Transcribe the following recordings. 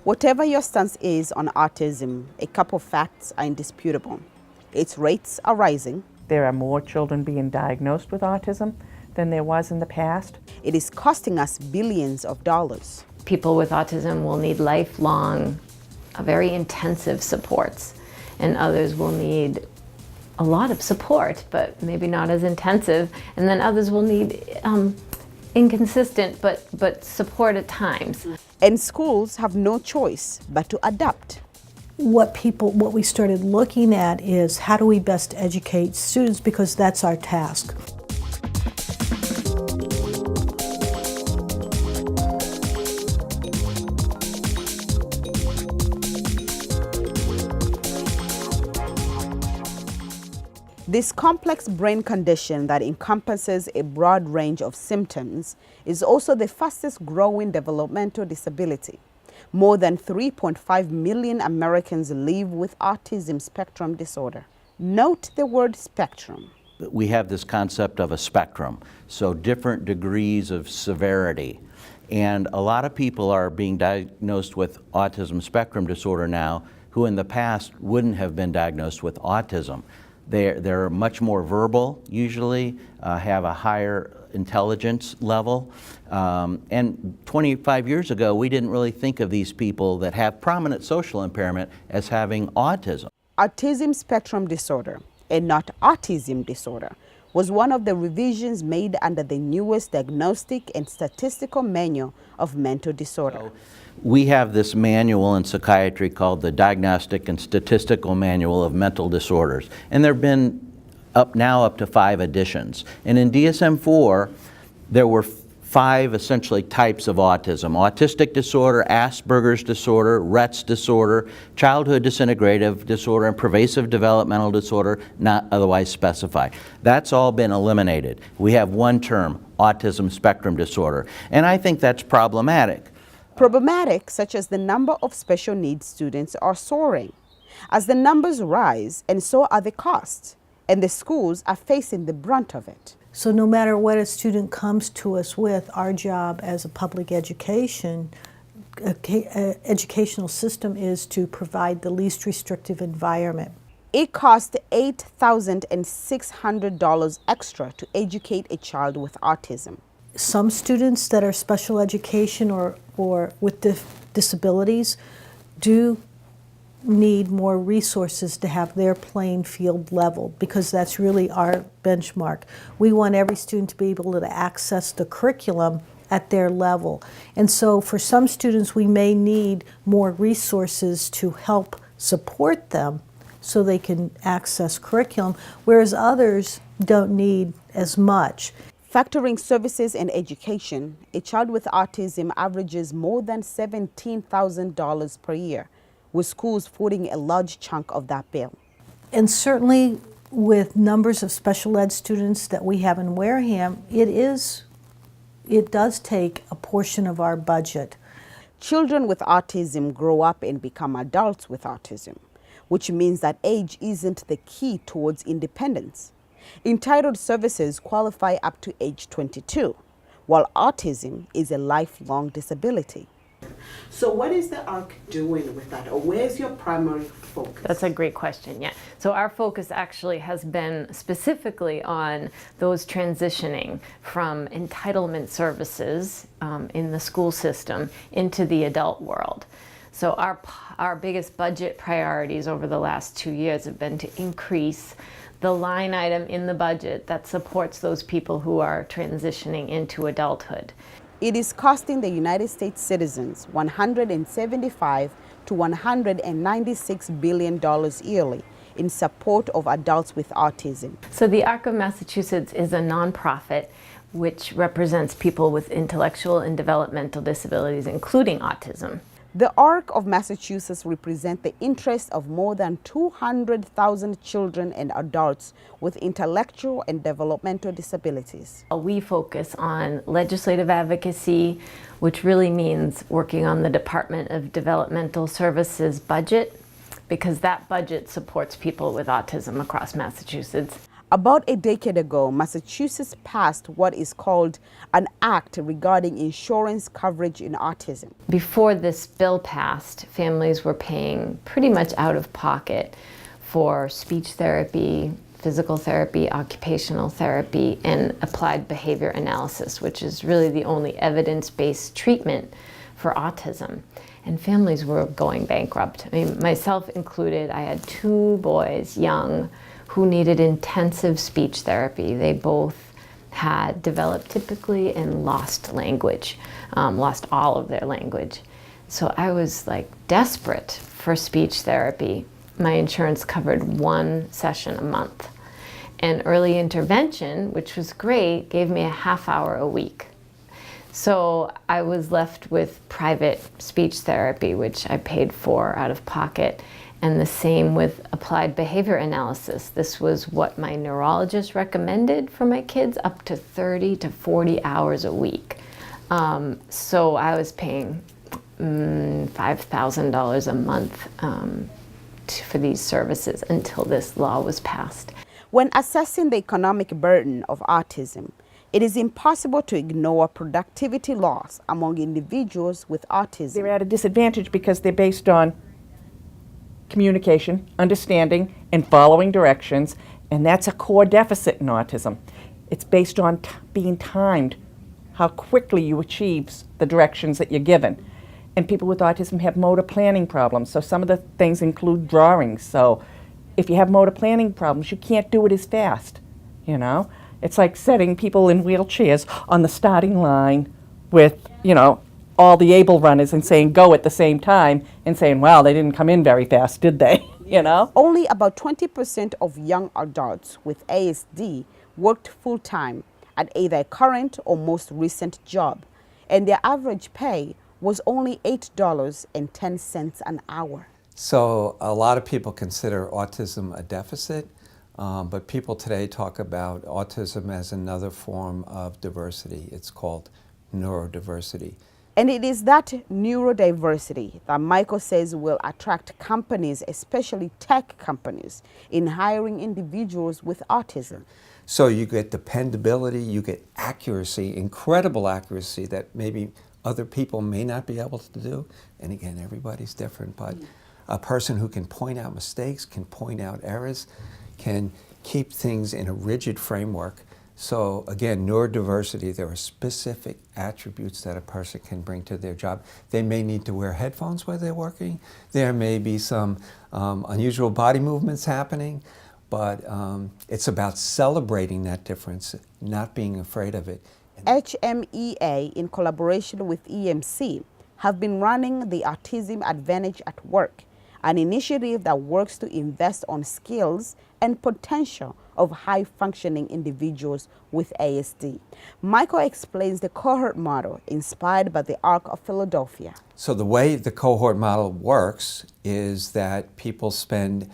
Whatever your stance is on autism, a couple facts are indisputable. Its rates are rising. There are more children being diagnosed with autism than there was in the past. It is costing us billions of dollars. People with autism will need lifelong, very intensive supports, and others will need a lot of support, but maybe not as intensive, and then others will need inconsistent but support at times. And schools have no choice but to adapt. What we started looking at is how do we best educate students, because that's our task. This complex brain condition that encompasses a broad range of symptoms is also the fastest growing developmental disability. More than 3.5 million Americans live with autism spectrum disorder. Note the word spectrum. We have this concept of a spectrum, so different degrees of severity. And a lot of people are being diagnosed with autism spectrum disorder now who in the past wouldn't have been diagnosed with autism. They're much more verbal, usually, have a higher intelligence level. And 25 years ago, we didn't really think of these people that have prominent social impairment as having autism. Autism spectrum disorder, and not autism disorder, was one of the revisions made under the newest Diagnostic and Statistical Manual of Mental Disorder. So, we have this manual in psychiatry called the Diagnostic and Statistical Manual of Mental Disorders. And there have been up to 5 editions. And in DSM-4, there were 5 essentially types of autism: autistic disorder, Asperger's disorder, Rett's disorder, childhood disintegrative disorder, and pervasive developmental disorder not otherwise specified. That's all been eliminated. We have one term, autism spectrum disorder. And I think that's problematic. Problematic, such as the number of special needs students are soaring. As the numbers rise, and so are the costs, and the schools are facing the brunt of it. So no matter what a student comes to us with, our job as a public educational system is to provide the least restrictive environment. It costs $8,600 extra to educate a child with autism. Some students that are special education or with disabilities do need more resources to have their playing field level, because that's really our benchmark. We want every student to be able to access the curriculum at their level. And so for some students, we may need more resources to help support them so they can access curriculum, whereas others don't need as much. Factoring services and education, a child with autism averages more than $17,000 per year, with schools footing a large chunk of that bill. And certainly with numbers of special ed students that we have in Wareham, it does take a portion of our budget. Children with autism grow up and become adults with autism, which means that age isn't the key towards independence. Entitled services qualify up to age 22, while autism is a lifelong disability. So what is the ARC doing with that, or where's your primary focus? That's a great question, yeah. So our focus actually has been specifically on those transitioning from entitlement services in the school system into the adult world. So our biggest budget priorities over the last 2 years have been to increase the line item in the budget that supports those people who are transitioning into adulthood. It is costing the United States citizens $175 to $196 billion yearly in support of adults with autism. So the ARC of Massachusetts is a nonprofit which represents people with intellectual and developmental disabilities, including autism. The ARC of Massachusetts represents the interests of more than 200,000 children and adults with intellectual and developmental disabilities. We focus on legislative advocacy, which really means working on the Department of Developmental Services budget, because that budget supports people with autism across Massachusetts. About a decade ago, Massachusetts passed what is called an act regarding insurance coverage in autism. Before this bill passed, families were paying pretty much out of pocket for speech therapy, physical therapy, occupational therapy, and applied behavior analysis, which is really the only evidence-based treatment for autism. And families were going bankrupt. I mean, myself included. I had 2 boys, young, who needed intensive speech therapy. They both had developed typically and lost language, lost all of their language. So I was like desperate for speech therapy. My insurance covered 1 session a month. And early intervention, which was great, gave me a half hour a week. So I was left with private speech therapy, which I paid for out of pocket, and the same with applied behavior analysis. This was what my neurologist recommended for my kids, up to 30 to 40 hours a week. So I was paying $5,000 a month for these services until this law was passed. When assessing the economic burden of autism, it is impossible to ignore productivity loss among individuals with autism. They're at a disadvantage because they're based on communication, understanding, and following directions, and that's a core deficit in autism. It's based on being timed, how quickly you achieve the directions that you're given. And people with autism have motor planning problems, so some of the things include drawings. So if you have motor planning problems, you can't do it as fast, you know? It's like setting people in wheelchairs on the starting line with, you know, all the able runners and saying go at the same time and saying, wow, they didn't come in very fast, did they? You know? Only about 20% of young adults with ASD worked full-time at either a current or most recent job, and their average pay was only $8.10 an hour. So a lot of people consider autism a deficit, but people today talk about autism as another form of diversity. It's called neurodiversity. And it is that neurodiversity that Michael says will attract companies, especially tech companies, in hiring individuals with autism. So you get dependability, you get accuracy, incredible accuracy that maybe other people may not be able to do. And again, everybody's different, but a person who can point out mistakes, can point out errors, can keep things in a rigid framework. So again, neurodiversity, there are specific attributes that a person can bring to their job. They may need to wear headphones while they're working. There may be some unusual body movements happening, but it's about celebrating that difference, not being afraid of it. HMEA, in collaboration with EMC, have been running the Autism Advantage at Work, an initiative that works to invest on skills and potential of high-functioning individuals with ASD. Michael explains the cohort model inspired by the Arc of Philadelphia. So the way the cohort model works is that people spend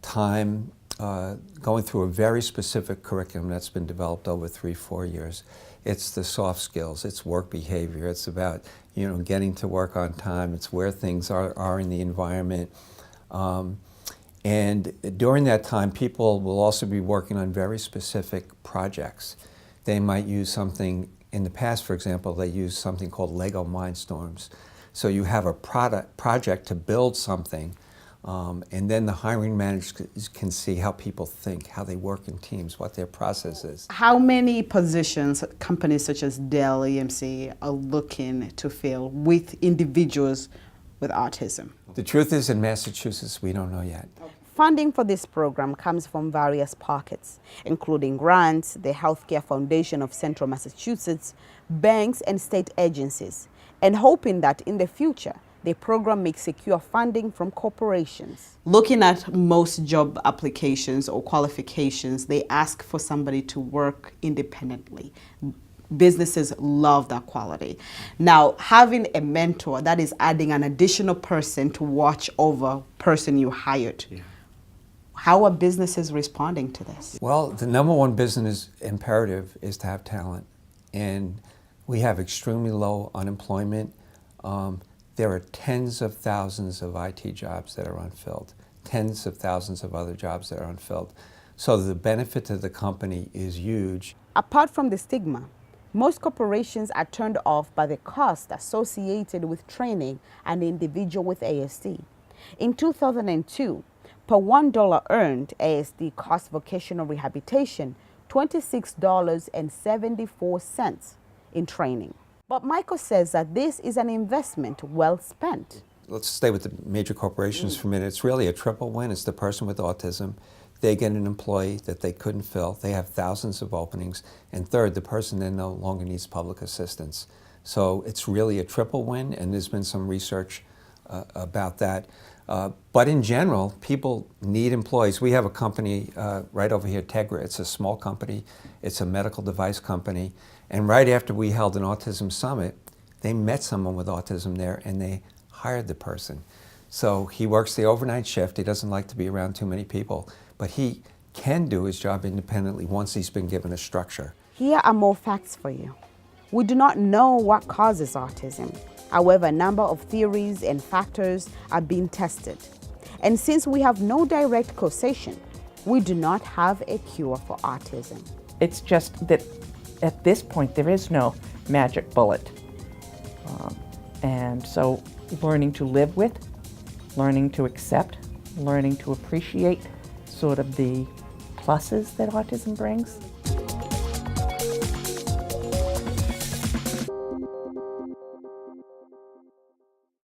time going through a very specific curriculum that's been developed over 3-4 years. It's the soft skills, it's work behavior, it's about, you know, getting to work on time, it's where things are in the environment. And during that time, people will also be working on very specific projects. They might use something, in the past, for example, they used something called Lego Mindstorms. So you have a project to build something, and then the hiring managers can see how people think, how they work in teams, what their process is. How many positions companies such as Dell, EMC are looking to fill with individuals with autism? The truth is, in Massachusetts, we don't know yet. Funding for this program comes from various pockets, including grants, the Healthcare Foundation of Central Massachusetts, banks, and state agencies, and hoping that in the future, the program may secure funding from corporations. Looking at most job applications or qualifications, they ask for somebody to work independently. Businesses love that quality. Now, having a mentor, that is adding an additional person to watch over person you hired. Yeah. How are businesses responding to this? Well, the number one business imperative is to have talent. And we have extremely low unemployment. There are tens of thousands of IT jobs that are unfilled, tens of thousands of other jobs that are unfilled. So the benefit to the company is huge. Apart from the stigma, most corporations are turned off by the cost associated with training an individual with ASD. In 2002, per $1 earned, ASD cost vocational rehabilitation $26.74 in training. But Michael says that this is an investment well spent. Let's stay with the major corporations for a minute. It's really a triple win. It's the person with autism. They get an employee that they couldn't fill. They have thousands of openings. And third, the person then no longer needs public assistance. So it's really a triple win, and there's been some research about that. But in general, people need employees. We have a company right over here, Tegra. It's a small company. It's a medical device company. And right after we held an autism summit, they met someone with autism there, and they hired the person. So he works the overnight shift. He doesn't like to be around too many people, but he can do his job independently once he's been given a structure. Here are more facts for you. We do not know what causes autism. However, a number of theories and factors are being tested. And since we have no direct causation, we do not have a cure for autism. It's just that at this point there is no magic bullet. And so learning to live with, learning to accept, learning to appreciate sort of the pluses that autism brings.